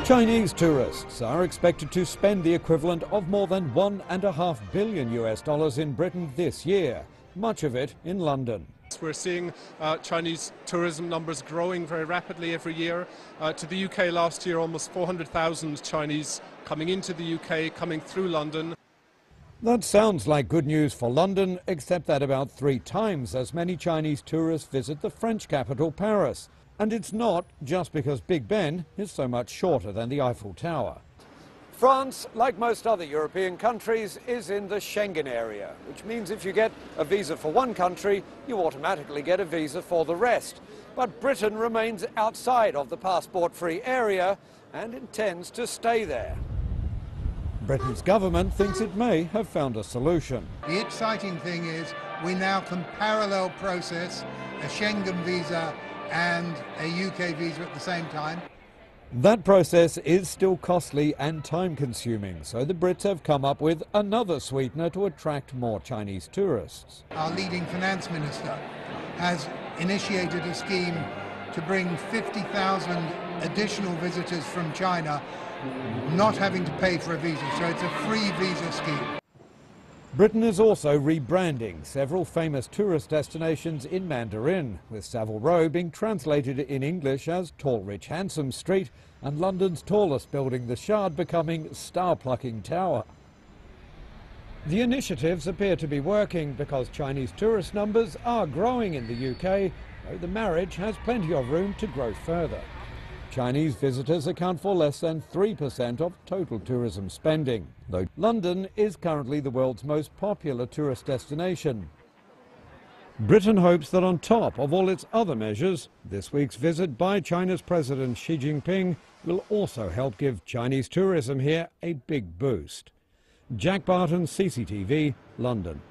Chinese tourists are expected to spend the equivalent of more than $1.5 billion in Britain this year, much of it in London. We're seeing Chinese tourism numbers growing very rapidly every year. To the UK last year, almost 400,000 Chinese coming into the UK, coming through London. That sounds like good news for London, except that about 3 times as many Chinese tourists visit the French capital, Paris. And it's not just because Big Ben is so much shorter than the Eiffel Tower. France, like most other European countries, is in the Schengen area, which means if you get a visa for one country, you automatically get a visa for the rest. But Britain remains outside of the passport-free area and intends to stay there. Britain's government thinks it may have found a solution. The exciting thing is we now can parallel process a Schengen visa and a UK visa at the same time. That process is still costly and time-consuming, so the Brits have come up with another sweetener to attract more Chinese tourists. Our leading finance minister has initiated a scheme to bring 50,000 additional visitors from China, not having to pay for a visa, so it's a free visa scheme. Britain is also rebranding several famous tourist destinations in Mandarin, with Savile Row being translated in English as Tall, Rich, Handsome Street, and London's tallest building, the Shard, becoming Star-Plucking Tower. The initiatives appear to be working because Chinese tourist numbers are growing in the UK, though the marriage has plenty of room to grow further. Chinese visitors account for less than 3% of total tourism spending, though London is currently the world's most popular tourist destination. Britain hopes that on top of all its other measures, this week's visit by China's President Xi Jinping will also help give Chinese tourism here a big boost. Jack Barton, CCTV, London.